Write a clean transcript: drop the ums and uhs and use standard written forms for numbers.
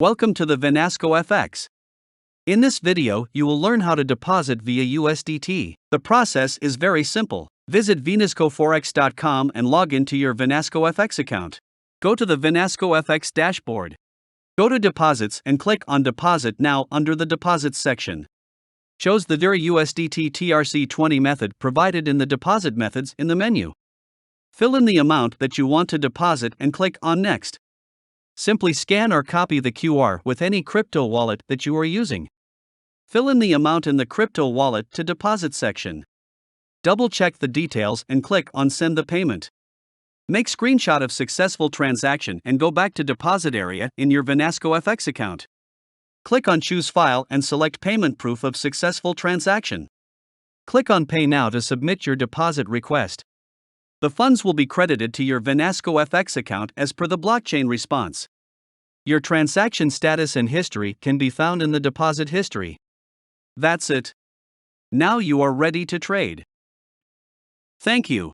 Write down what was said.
Welcome to the VinascoFX. In this video, you will learn how to deposit via USDT. The process is very simple. Visit VinascoForex.com and log into your VinascoFX account. Go to the VinascoFX dashboard. Go to Deposits and click on Deposit Now under the Deposits section. Shows the Via USDT TRC20 method provided in the Deposit Methods in the menu. Fill in the amount that you want to deposit and click on Next. Simply scan or copy the QR with any crypto wallet that you are using. Fill in the amount in the crypto wallet to deposit section. Double-check the details and click on Send the payment. Make screenshot of successful transaction and go back to deposit area in your VinascoFX account. Click on Choose File and select Payment Proof of Successful Transaction. Click on Pay Now to submit your deposit request. The funds will be credited to your VinascoFX account as per the blockchain response. Your transaction status and history can be found in the deposit history. That's it. Now you are ready to trade. Thank you.